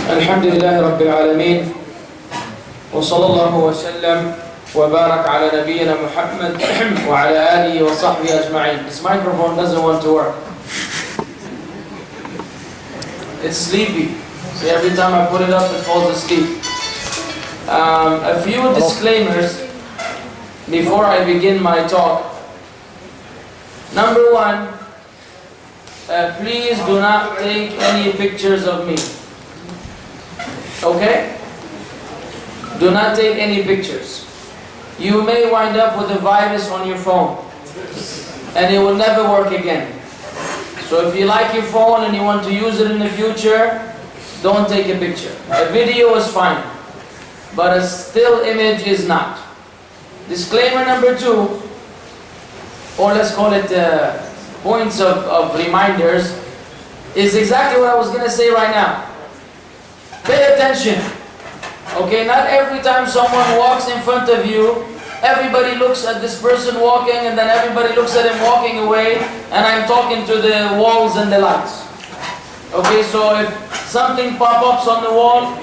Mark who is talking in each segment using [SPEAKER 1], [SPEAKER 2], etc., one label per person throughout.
[SPEAKER 1] الحمد لله رب العالمين وصلى الله وسلم وبارك على نبينا محمد وعلى آله وصحبه أجمعين. This microphone doesn't want to work. It's sleepy. See, every time I put it up, it falls asleep. A few disclaimers before I begin my talk. Number one, please do not take any pictures of me. Okay? Do not take any pictures. You may wind up with a virus on your phone and it will never work again. So if you like your phone and you want to use it in the future, don't take a picture. A video is fine, but a still image is not. Disclaimer number two, or let's call it points of reminders, is exactly what I was going to say right now. Pay attention. Okay, not every time someone walks in front of you, everybody looks at this person walking and then everybody looks at him walking away and I'm talking to the walls and the lights. Okay, so if something pop-ups on the wall,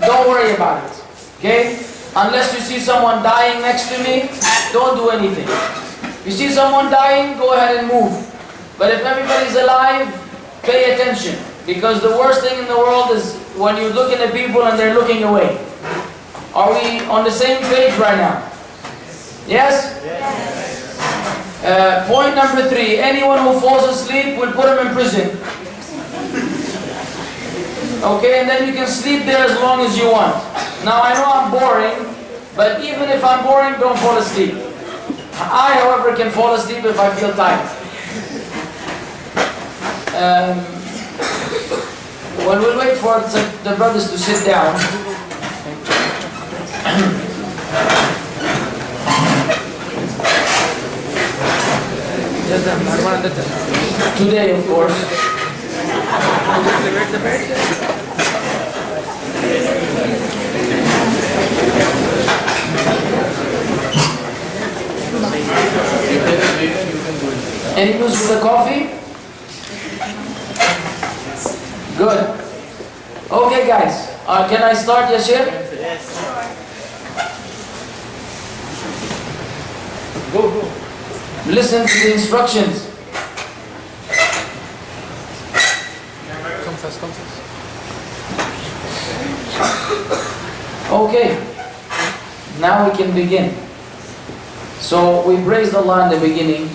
[SPEAKER 1] don't worry about it. Okay? Unless you see someone dying next to me, don't do anything. You see someone dying, go ahead and move. But if everybody's alive, pay attention. Because the worst thing in the world is when you're looking at people and they're looking away. Are we on the same page right now? Yes? Yes. Point number three, anyone who falls asleep, we'll put him in prison. Okay, and then you can sleep there as long as you want. Now I know I'm boring, but even if I'm boring, don't fall asleep. I, however, can fall asleep if I feel tired. Well, we'll wait for the brothers to sit down. Today, of course. Any news with the coffee? Good. Okay, guys. Can I start, Yashir?
[SPEAKER 2] Yes.
[SPEAKER 1] Go. Listen to the instructions.
[SPEAKER 2] Come first.
[SPEAKER 1] Okay. Now we can begin. So we praised Allah in the beginning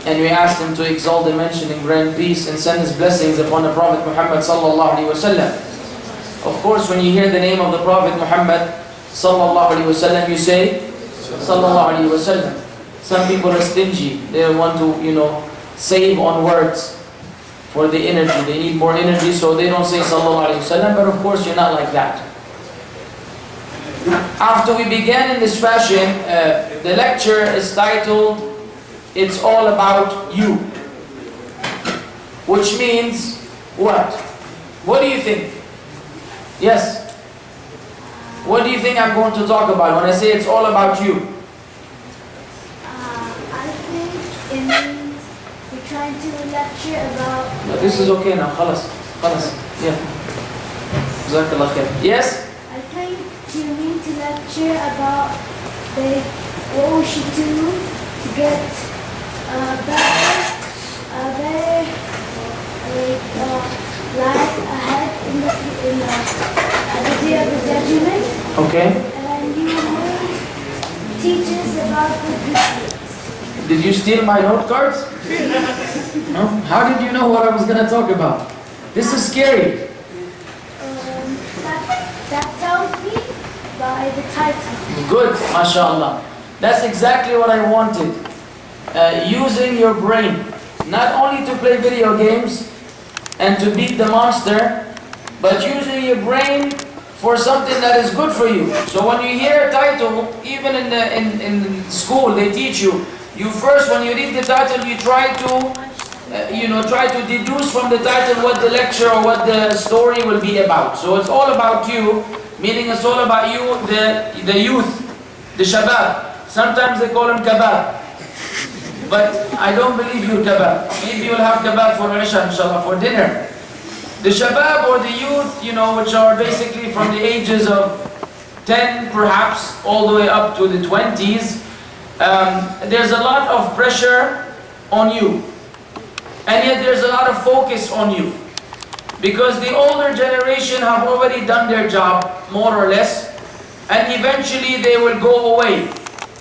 [SPEAKER 1] and we asked Him to exalt the mentioning, grant peace and send His blessings upon the Prophet Muhammad sallallahu alaihi wasallam. Of course, when you hear the name of the Prophet Muhammad sallallahu alaihi wasallam, you say sallallahu alaihi wasallam. Some people are stingy. They want to, save on words for the energy. They need more energy, so they don't say sallallahu alaihi wasallam. But of course, you're not like that. After we began in this fashion, the lecture is titled, "It's all about you." Which means what? What do you think? Yes? What do you think I'm going to talk about when I say it's all about you?
[SPEAKER 3] I think it means we're trying to lecture about...
[SPEAKER 1] No, this is okay now. Khalas. Yeah. Jazakallah khair. Yes?
[SPEAKER 3] I think you mean to lecture about what we should do to get better life ahead at the day of the judgment.
[SPEAKER 1] Okay.
[SPEAKER 3] And you will teach us about the good deeds.
[SPEAKER 1] Did you steal my note cards? No? How did you know what I was going to talk about? This is scary.
[SPEAKER 3] That tells me by the title.
[SPEAKER 1] Good, mashallah. That's exactly what I wanted. Using your brain, not only to play video games and to beat the monster, but using your brain for something that is good for you. So when you hear a title, even in school, they teach you. You first, when you read the title, you try to deduce from the title what the lecture or what the story will be about. So it's all about you, meaning it's all about you, the youth, the shabab. Sometimes they call them kabab. But I don't believe you kebab. Maybe you'll have kebab for Isha, inshallah, for dinner. The shabab or the youth, which are basically from the ages of 10 perhaps all the way up to the 20s, there's a lot of pressure on you. And yet there's a lot of focus on you. Because the older generation have already done their job, more or less, and eventually they will go away.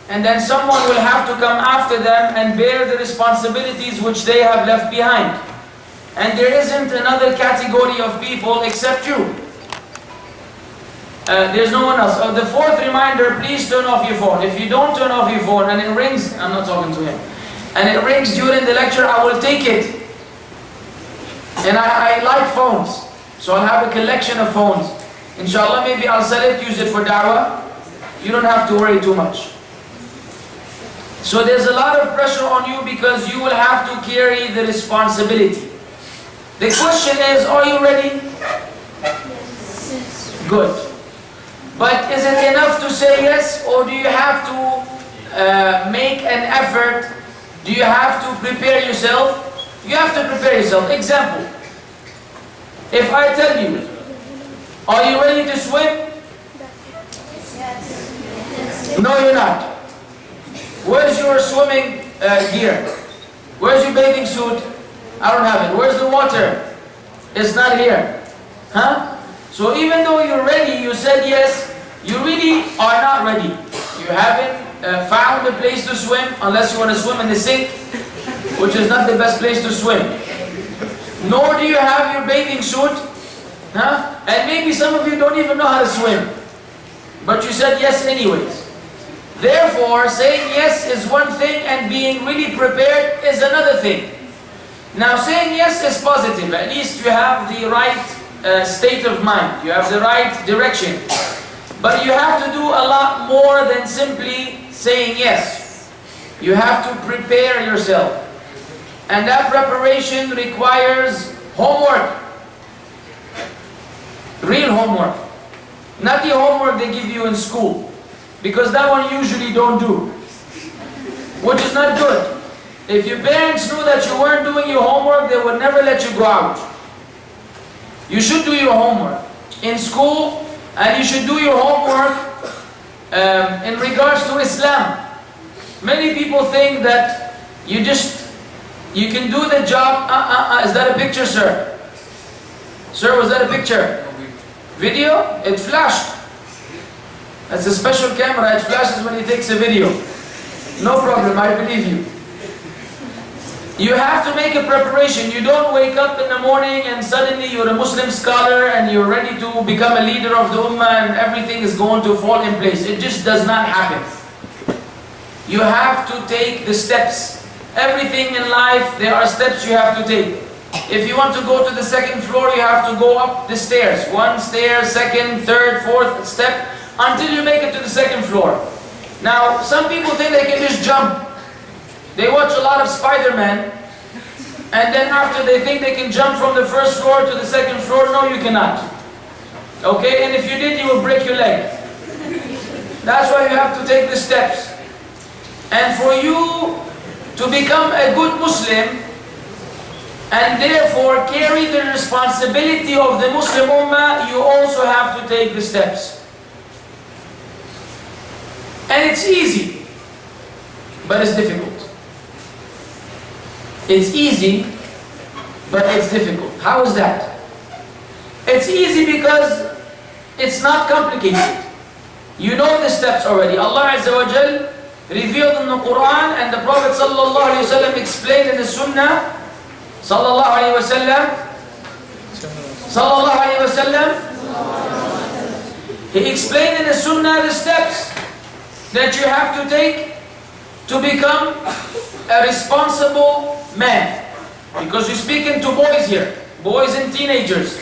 [SPEAKER 1] And then someone will have to come after them and bear the responsibilities which they have left behind. And there isn't another category of people except you. There's no one else. The fourth reminder, please turn off your phone. If you don't turn off your phone and it rings, I'm not talking to him, and it rings during the lecture, I will take it. And I like phones, so I'll have a collection of phones. Inshallah, maybe I'll sell it, use it for da'wah. You don't have to worry too much. So there's a lot of pressure on you because you will have to carry the responsibility. The question is, are you ready? Good. But is it enough to say yes, or do you have to make an effort? Do you have to prepare yourself? You have to prepare yourself. Example, if I tell you, are you ready to swim? No, you're not. Where's your swimming gear? Where's your bathing suit? I don't have it. Where's the water? It's not here. Huh? So even though you're ready, you said yes, you really are not ready. You haven't found a place to swim, unless you want to swim in the sink, which is not the best place to swim. Nor do you have your bathing suit. Huh? And maybe some of you don't even know how to swim. But you said yes anyways. Therefore, saying yes is one thing and being really prepared is another thing. Now, saying yes is positive. At least you have the right state of mind. You have the right direction. But you have to do a lot more than simply saying yes. You have to prepare yourself. And that preparation requires homework. Real homework. Not the homework they give you in school. Because that one usually don't do. Which is not good. If your parents knew that you weren't doing your homework, they would never let you go out. You should do your homework in school, and you should do your homework in regards to Islam. Many people think that you can do the job. Is that a picture, sir? Sir, was that a picture? Video? It flashed. That's a special camera. It flashes when he takes a video. No problem, I believe you. You have to make a preparation. You don't wake up in the morning and suddenly you're a Muslim scholar and you're ready to become a leader of the ummah and everything is going to fall in place. It just does not happen. You have to take the steps. Everything in life, there are steps you have to take. If you want to go to the second floor, you have to go up the stairs. One stair, second, third, fourth step, until you make it to the second floor. Now, some people think they can just jump. They watch a lot of Spider-Man, and then after they think they can jump from the first floor to the second floor. No, you cannot. Okay, and if you did, you will break your leg. That's why you have to take the steps. And for you to become a good Muslim, and therefore carry the responsibility of the Muslim Ummah, you also have to take the steps. And it's easy, but it's difficult. It's easy, but it's difficult. How is that? It's easy because it's not complicated. You know the steps already. Allah Azza wa Jal revealed in the Quran, and the Prophet sallallahu alaihi wasallam explained in the Sunnah. Sallallahu alaihi wasallam. Sallallahu alaihi wasallam. He explained in the Sunnah the steps that you have to take to become a responsible man. Because we're speaking to boys here, boys and teenagers.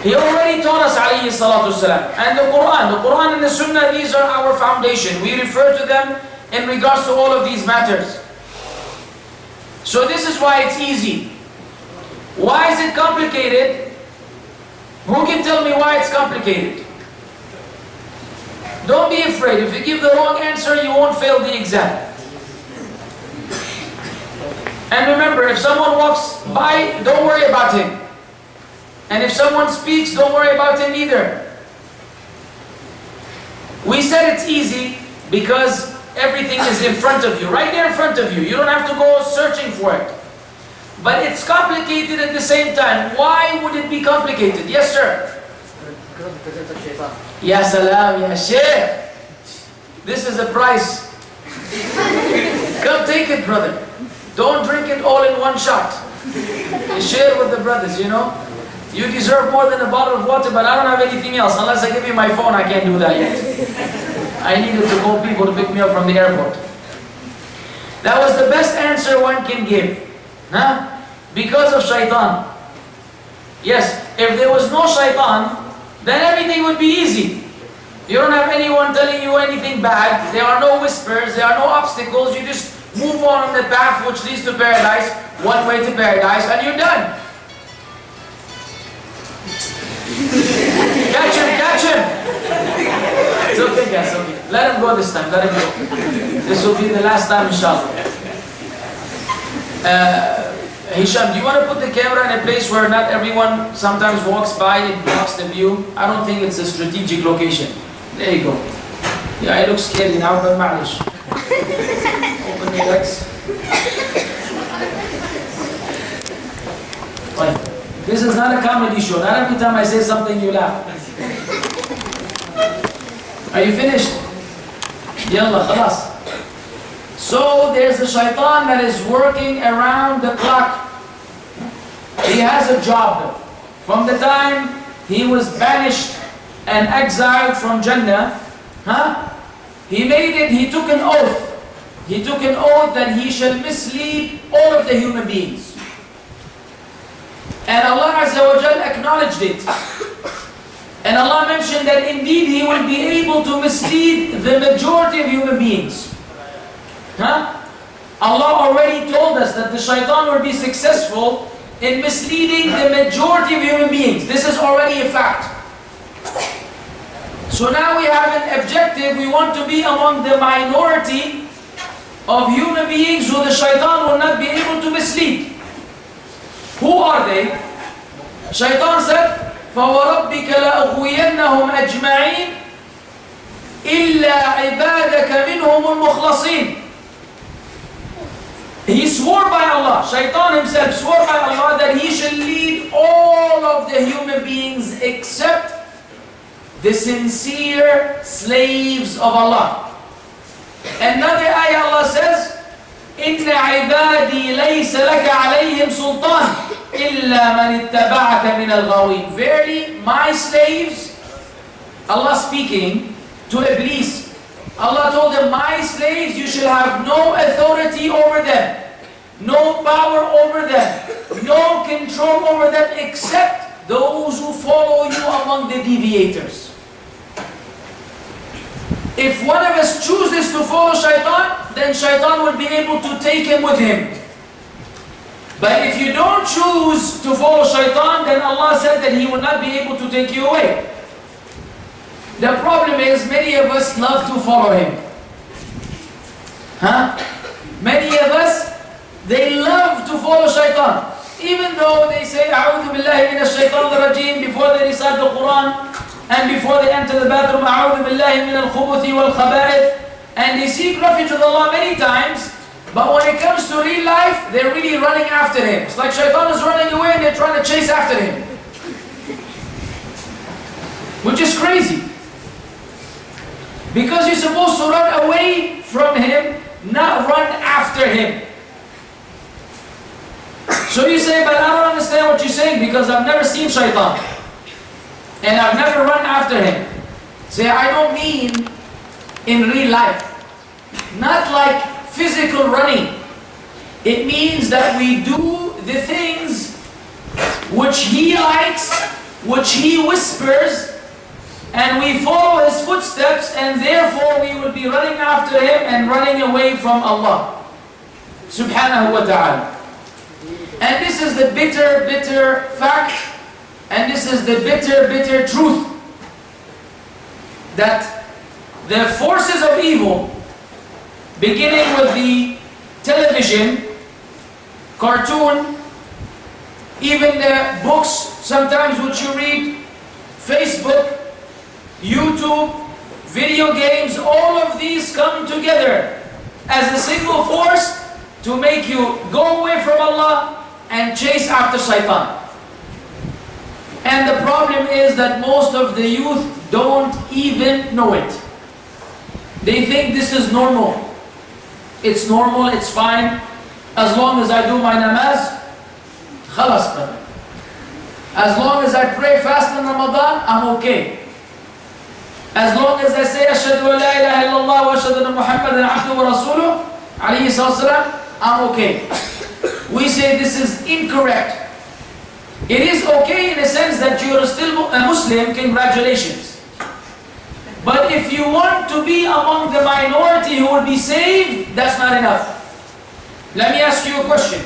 [SPEAKER 1] He already taught us alayhi salatu wasalam. And the Quran and the Sunnah, these are our foundation. We refer to them in regards to all of these matters. So this is why it's easy. Why is it complicated? Who can tell me why it's complicated? Don't be afraid. If you give the wrong answer, you won't fail the exam. And remember, if someone walks by, don't worry about him. And if someone speaks, don't worry about him either. We said it's easy because everything is in front of you, right there in front of you. You don't have to go searching for it. But it's complicated at the same time. Why would it be complicated? Yes, sir? Ya salam, ya sheikh. This is a price. Come take it, brother. Don't drink it all in one shot. Share with the brothers, you know. You deserve more than a bottle of water, but I don't have anything else. Unless I give you my phone, I can't do that yet. I needed to call people to pick me up from the airport. That was the best answer one can give. Huh? Because of shaitan. Yes, if there was no shaitan, then everything would be easy. You don't have anyone telling you anything bad. There are no whispers. There are no obstacles. You just move on the path which leads to paradise, one way to paradise, and you're done. Catch him, catch him! It's okay, guys, okay. Let him go this time, let him go. This will be the last time, inshallah. Hisham, do you want to put the camera in a place where not everyone sometimes walks by, it blocks the view? I don't think it's a strategic location. There you go. Yeah, it looks scary now, but ma'alish. Open your legs. This is not a comedy show. Not every time I say something you laugh. Are you finished? Yalla, khalas. So there's a shaitan that is working around the clock. He has a job. From the time he was banished and exiled from Jannah, he made it, he took an oath. He took an oath that he shall mislead all of the human beings. And Allah Azza wa Jal acknowledged it. And Allah mentioned that indeed he will be able to mislead the majority of human beings. Allah already told us that the shaitan will be successful in misleading the majority of human beings. This is already a fact. So now we have an objective. We want to be among the minority of human beings who the shaitan will not be able to mislead. Who are they? Shaitan said, فَوَرَبِّكَ لَأَغْوِيَنَّهُمْ أَجْمَعِينَ إِلَّا عِبَادَكَ مِنْهُمُ الْمُخْلَصِينَ. He swore by Allah, Shaitan himself swore by Allah that he shall lead all of the human beings except the sincere slaves of Allah. Another ayah Allah says, إِنَّ عِبَادِي لَيْسَ لَكَ عَلَيْهِمْ سُلْطَانٍ إِلَّا مَنِ اتَّبَعَكَ مِنَ الْغَاوِينَ. Verily, my slaves, Allah speaking to Iblis, Allah told them, my slaves, you shall have no authority over them, no power over them, no control over them, except those who follow you among the deviators. If one of us chooses to follow shaitan, then shaitan will be able to take him with him. But if you don't choose to follow shaitan, then Allah said that he will not be able to take you away. The problem is, many of us love to follow him. Many of us, they love to follow shaitan. Even though they say, أعوذ بالله من الشيطان الرجيم before they recite the Quran, and before they enter the bathroom, أعوذ بالله من الخبث والخبائث, and they seek refuge with Allah many times, but when it comes to real life, they're really running after him. It's like shaitan is running away and they're trying to chase after him. Which is crazy. Because you're supposed to run away from him, not run after him. So you say, but I don't understand what you're saying because I've never seen shaitan. And I've never run after him. Say, I don't mean in real life. Not like physical running. It means that we do the things which he likes, which he whispers, and we follow his footsteps, and therefore we will be running after him and running away from Allah subhanahu wa ta'ala. And this is the bitter, bitter fact, and this is the bitter, bitter truth, that the forces of evil, beginning with the television, cartoon, even the books, sometimes which you read, Facebook, YouTube, video games, all of these come together as a single force to make you go away from Allah and chase after shaitan. And the problem is that most of the youth don't even know it. They think this is normal. It's normal, it's fine. As long as I do my namaz, khalas brother. As long as I pray fast in Ramadan, I'm okay. As long as I say ashhadu an la ilaha illallah wa ashhadu anna Muhammadan abduhu wa rasuluh, alayhi salam, I'm okay. We say this is incorrect. It is okay in a sense that you are still a Muslim, congratulations. But if you want to be among the minority who will be saved, that's not enough. Let me ask you a question.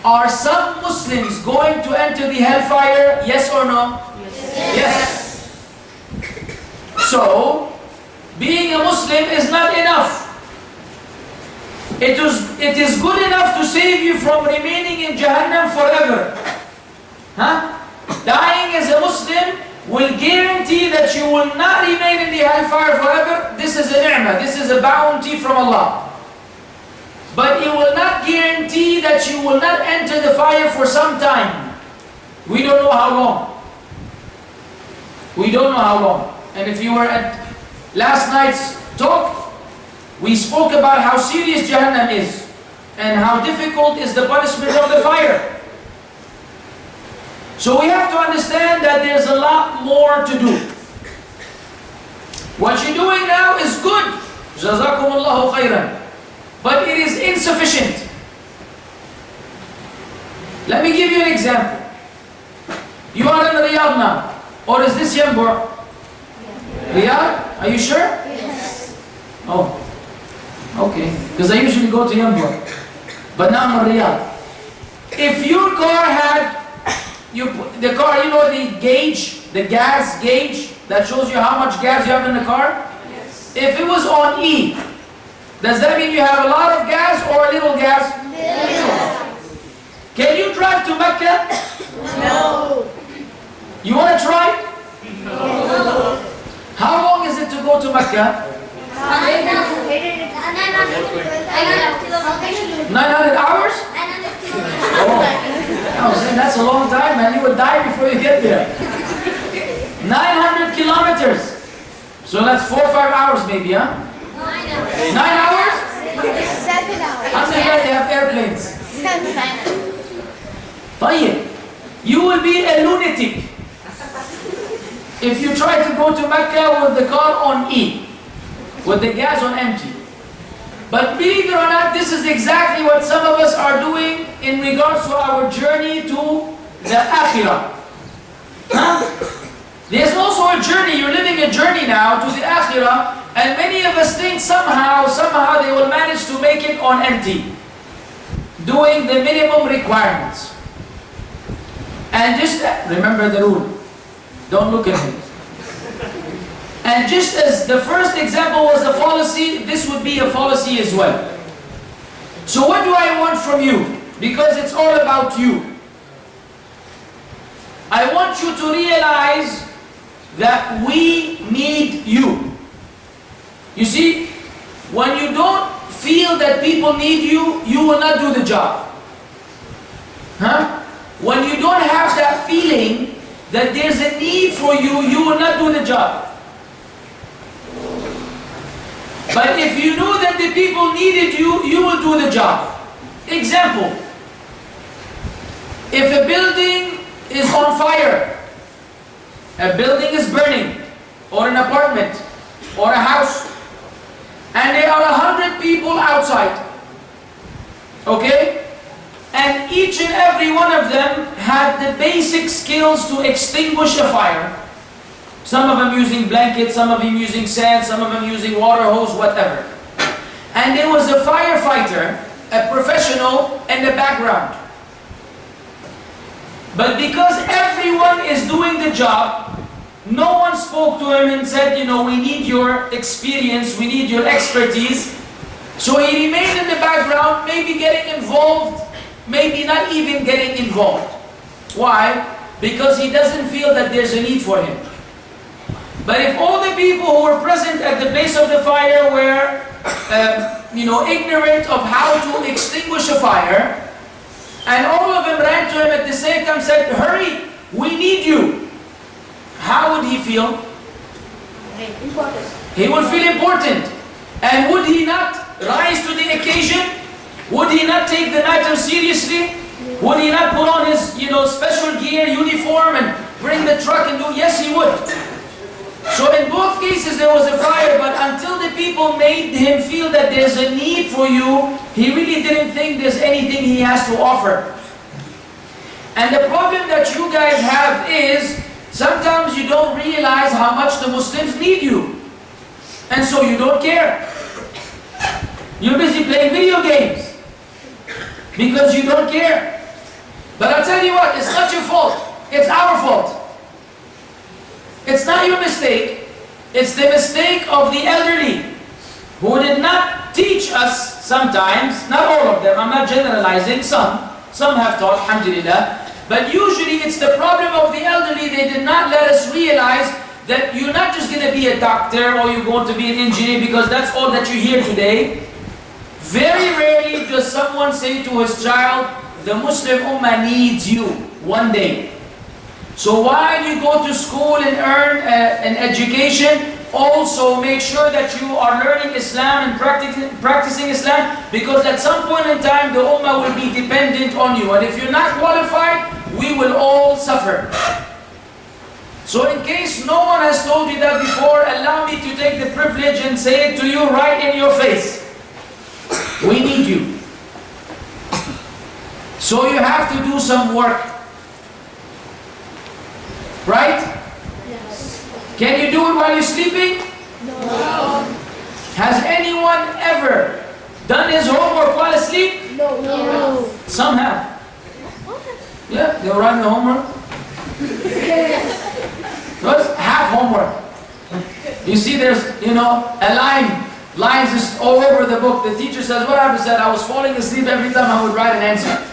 [SPEAKER 1] Are some Muslims going to enter the hellfire? Yes or no? Yes. So, being a Muslim is not enough. It is good enough to save you from remaining in Jahannam forever. Dying as a Muslim will guarantee that you will not remain in the hellfire forever. This is a ni'mah, this is a bounty from Allah. But it will not guarantee that you will not enter the fire for some time. We don't know how long. We don't know how long. And if you were at last night's talk, we spoke about how serious Jahannam is and how difficult is the punishment of the fire. So we have to understand that there's a lot more to do. What you're doing now is good. Jazakumullahu khairan. But it is insufficient. Let me give you an example. You are in Riyadh now. Or is this Yambur? Riyadh? Are you sure?
[SPEAKER 3] Yes.
[SPEAKER 1] Oh. Okay. Because I usually go to Yambur. But now I'm in Riyadh. If your car had, the car, you know the gauge, the gas gauge that shows you how much gas you have in the car?
[SPEAKER 3] Yes.
[SPEAKER 1] If it was on E, does that mean you have a lot of gas or a little gas?
[SPEAKER 3] Little.
[SPEAKER 1] Can you drive to Mecca?
[SPEAKER 3] No.
[SPEAKER 1] You want to try?
[SPEAKER 3] No.
[SPEAKER 1] How long is it to go to Mecca? 900 hours? Oh, I was saying that's a long time, man. You would die before you get there. 900 kilometers. So that's 4 or 5 hours maybe, huh? 9 hours?
[SPEAKER 3] 7 hours.
[SPEAKER 1] How many they have airplanes?
[SPEAKER 3] 7.
[SPEAKER 1] طيب. You will be a lunatic if you try to go to Mecca with the car on E, with the gas on empty. But believe it or not, this is exactly what some of us are doing in regards to our journey to the Akhirah. There's also a journey, you're living a journey now to the Akhirah, and many of us think somehow they will manage to make it on empty, doing the minimum requirements. And just remember the rule. Don't look at me. And just as the first example was a fallacy, this would be a fallacy as well. So what do I want from you? Because it's all about you. I want you to realize that we need you. You see, when you don't feel that people need you, you will not do the job. When you don't have that feeling that there's a need for you, you will not do the job. But if you knew that the people needed you, you will do the job. Example, if a building is on fire, a building is burning, or an apartment, or a house, and there are 100 people outside, okay? And each and every one of them had the basic skills to extinguish a fire. Some of them using blankets, some of them using sand, some of them using water hose, whatever. And there was a firefighter, a professional, in the background. But because everyone is doing the job, no one spoke to him and said, you know, we need your experience, we need your expertise. So he remained in the background, maybe getting involved maybe not even getting involved. Why? Because he doesn't feel that there's a need for him. But if all the people who were present at the place of the fire were, ignorant of how to extinguish a fire, and all of them ran to him at the same time, said, "Hurry, we need you," how would he feel?
[SPEAKER 3] Important.
[SPEAKER 1] He would feel important. And would he not rise to the occasion? Would he not take the matter seriously? Would he not put on his, special gear, uniform, and bring the truck and do? Yes, he would. So in both cases there was a fire, but until the people made him feel that there's a need for you, he really didn't think there's anything he has to offer. And the problem that you guys have is, sometimes you don't realize how much the Muslims need you. And so you don't care. You're busy playing video games because you don't care. But I'll tell you what, it's not your fault. It's our fault. It's not your mistake. It's the mistake of the elderly who did not teach us sometimes, not all of them, I'm not generalizing, some have taught, alhamdulillah, but usually it's the problem of the elderly. They did not let us realize that you're not just going to be a doctor or you're going to be an engineer because that's all that you hear today. Very rarely does someone say to his child, the Muslim Ummah needs you one day. So while you go to school and earn an education, also make sure that you are learning Islam and practicing Islam, because at some point in time the Ummah will be dependent on you. And if you're not qualified, we will all suffer. So in case no one has told you that before, allow me to take the privilege and say it to you right in your face. We need you. So you have to do some work. Right?
[SPEAKER 3] Yes.
[SPEAKER 1] Can you do it while you're sleeping?
[SPEAKER 3] No.
[SPEAKER 1] Has anyone ever done his homework while asleep?
[SPEAKER 3] No. No.
[SPEAKER 1] Some have. Yeah, they were writing the homework. That's half homework. You see there's, a lines just all over the book. The teacher says, what happened? Said, I was falling asleep every time I would write an answer.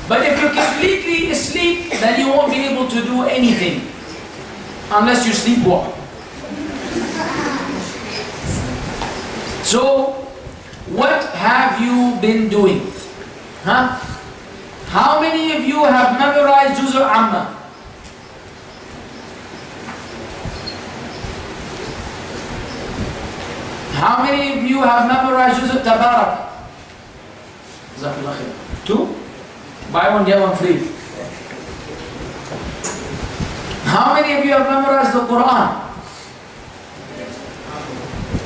[SPEAKER 1] But if you're completely asleep, then you won't be able to do anything. Unless you sleepwalk. So, what have you been doing? Huh? How many of you have memorized Juz' Amma? How many of you have memorized Juz' Tabarak? Jazakallah khair. 2? Buy one, get one free. How many of you have memorized the Quran?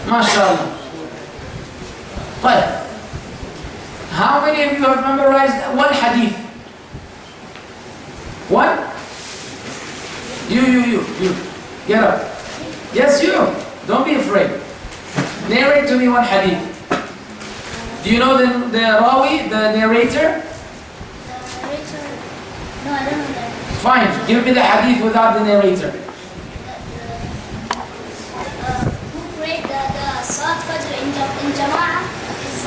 [SPEAKER 1] MashaAllah. Right. How many of you have memorized one hadith? One? You. Get up. Yes, you. Don't be afraid. Narrate to me one hadith. Do you know the Rawi, the narrator?
[SPEAKER 3] No, I don't know that.
[SPEAKER 1] Fine, give me the hadith without the narrator.
[SPEAKER 3] Who prayed the Salat Fajr in Jama'ah is